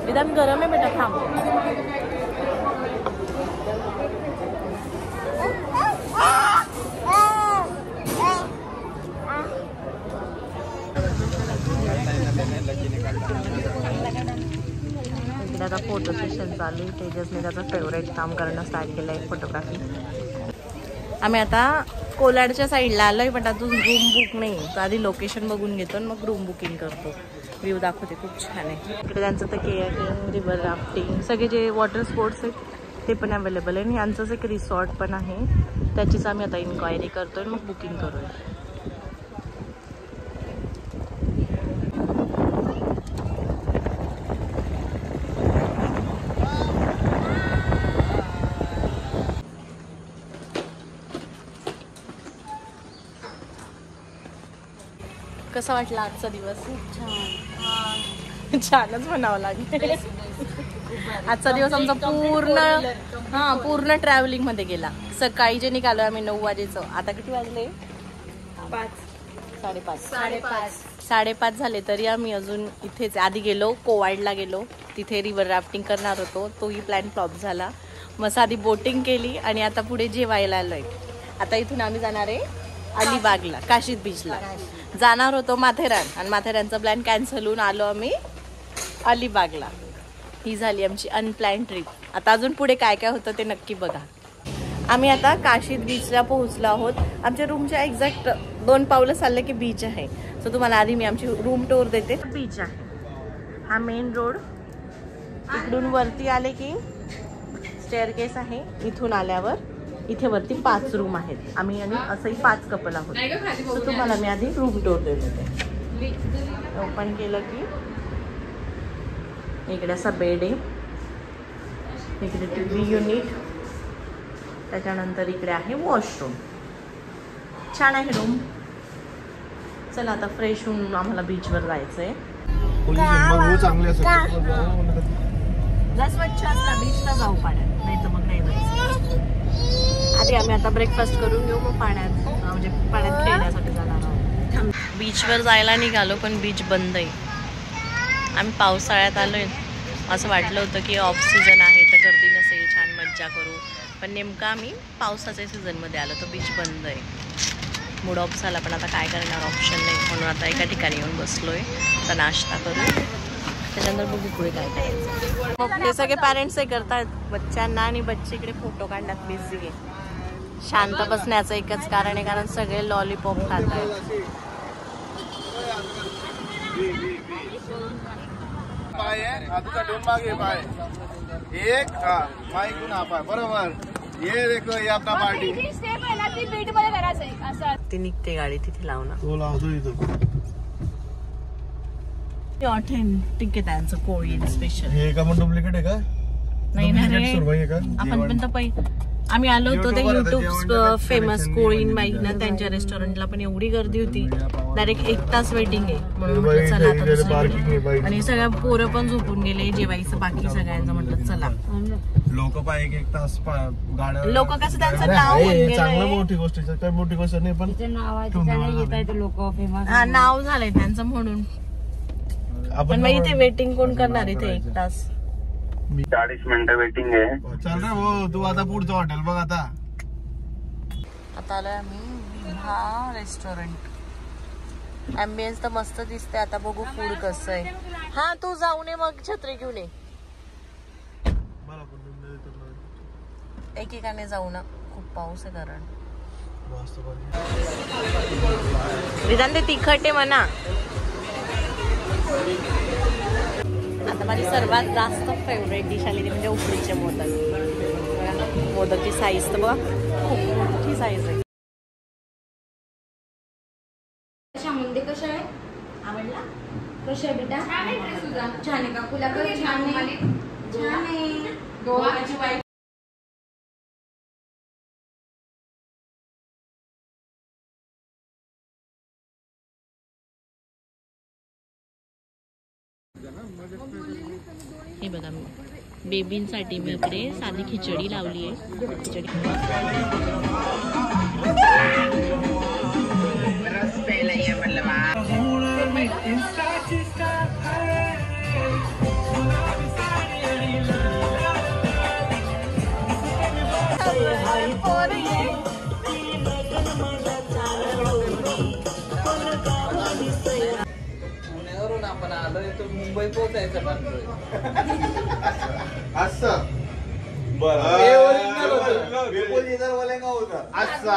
विधान गरम आहे बेटा, थांब. आता फोटो सेशन चालू आहे. तेजसने त्याचं फेवरेट काम करणं स्टार्ट केलं आहे, फोटोग्राफी. आम्ही आता कोलाडच्या साईडला आलोय, पण अजून रूम बुक नाही. तर आधी लोकेशन बघून घेतो आणि मग रूम बुकिंग करतो. व्ह्यू दाखवते, खूप छान आहे इकडे. त्यांचं तर केअरिंग, रिव्हर राफ्टिंग, सगळे जे वॉटर स्पोर्ट्स आहेत ते पण अवेलेबल आहे. आणि यांचंच एक रिसॉर्ट पण आहे, त्याचीच आम्ही आता इन्क्वायरी करतोय, मग बुकिंग करूया. कसा वाटला आजचा दिवस? छानच म्हणावं लागेल. आजचा दिवस आमचा पूर्ण ट्रॅव्हलिंग मध्ये गेला. सकाळी जे निघालो आम्ही 9 वाजेचं, आता किती वाजले? 5:30 झाले तरी आम्ही अजून इथेच. आधी गेलो कोवाडला, गेलो तिथे रिव्हर राफ्टिंग करणार होतो, तोही प्लॅन फ्लॉप झाला. मग साधी बोटिंग केली आणि आता पुढे जेवायला आलोय. आता इथून आम्ही जाणार आहे अलिबागला, काशीद बीचला. जाणार होतो माथेरान, आणि माथेरानचा प्लॅन कॅन्सल होऊन आलो आम्ही अलिबागला. ही झाली आमची अनप्लॅन ट्रिप. आता अजून पुढे काय काय होतं ते नक्की बघा. आम्ही आता काशीद बीचला पोहोचलो आहोत. आमच्या रूमच्या एक्झॅक्ट 2 पावलं चाललं की बीच आहे. सो तुम्हाला आधी मी आमची रूम टूर देते. बीच आहे, हा मेन रोड. इकडून वरती आले की स्टेअरकेस आहे. इथून आल्यावर इथे वरती 5 रूम आहेत. आम्ही आणि असंही 5 कपल आहोत. तर तुम्हाला मी आधी रूम टूर देत होते. ओपन केलं की इकडे असा बेड आहे, इकडे टीव्ही युनिट, त्याच्यानंतर इकडे आहे वॉशरूम. छान आहे रूम. चला आता फ्रेश होऊन आम्हाला बीचवर जायचंय. स्वच्छ असला बीचला जाऊ पाण्यात, नाही तर मग नाही जायचं. आधी आम्ही आता ब्रेकफास्ट करून घेऊ, मग म्हणजे पाण्यात खेळण्यासाठी जाणार आहोत. बीचवर जायला निघालो पण बीच बंद आहे. आम्ही पावसाळ्यात आलोय, असं वाटलं होतं की ऑफ सीझन आहे तर गर्दी नसेल, छान मज्जा करू. पण नेमकं आम्ही पावसाच्या सीझनमध्ये आलो तर बीच बंद आहे. मूड ऑफ झाला, पण आता काय करणार, ऑप्शन नाही. म्हणून आता एका ठिकाणी येऊन बसलोय. आता नाश्ता करू, त्याच्यानंतर बघू पुढे काय करायचं. मग ते सगळे पॅरेंट्स हे करतात, बच्चांना आणि बच्चे इकडे फोटो काढण्यात बिझी आहे. शांत बसण्याचं एकच कारण आहे, कारण सगळे लॉलीपॉप खात आहेत. बरोबर, ये देखो ये अपना पार्टी. ती निघते गाडी तिथे लावणार. ऑथेंटिक आहे त्यांचं कोळी स्पेशल. हे का मग डुप्लिकेट आहे का? नाही ना रे, आपण पण आम्ही आलो होतो ते युट्यूब फेमस कोळीन बाई ना, त्यांच्या रेस्टॉरंटला पण एवढी गर्दी होती, डायरेक्ट 1 तास वेटिंग आहे. म्हणून म्हटलं चला आता. आणि सगळ्या पोरं पण झोपून गेले, जेवायचं बाकी सगळ्यांचं. म्हटलं चला, लोक पाय 1 तास गाड्या. लोक कसं त्यांचं नाव चांगलं, मोठी गोष्ट काय, मोठी गोष्ट नाही, पण नाव झालंय त्यांचं म्हणून. पण मग इथे वेटिंग कोण करणार इथे 1 तास? 40 मिनिटं वेटिंग आहे. चल रे भाऊ, तू आता पुढचं हॉटेल बघ. आता आलोय आम्ही विभा रेस्टॉरंट. ॲम्बियन्स तर मस्त दिसते. आता बघू फूड कसं आहे. हा, तू जाऊ नये मग, छत्री घेऊन ये. एकेकाने जाऊ ना, खूप पाऊस आहे. कारण विधान ते तिखट आहे म्हणा. आता माझी सर्वात जास्त फेवरेट डिश आली ती म्हणजे उकडीचे मोदक. मोदकची साईज तर बघा, खूप मोठी साईज आहे. कशा आहे? आवडला? कशा आहे बेटा? छान आहे का? तुला छान आहे? छान आहे. दोघांची वाईफ हे बघा, बेबींसाठी मी इकडे साधी खिचडी लावली आहे. खिचडी तो मुंबई पोहोचायचा असं बरं बिलकुल इधर बोलेगा होता अच्छा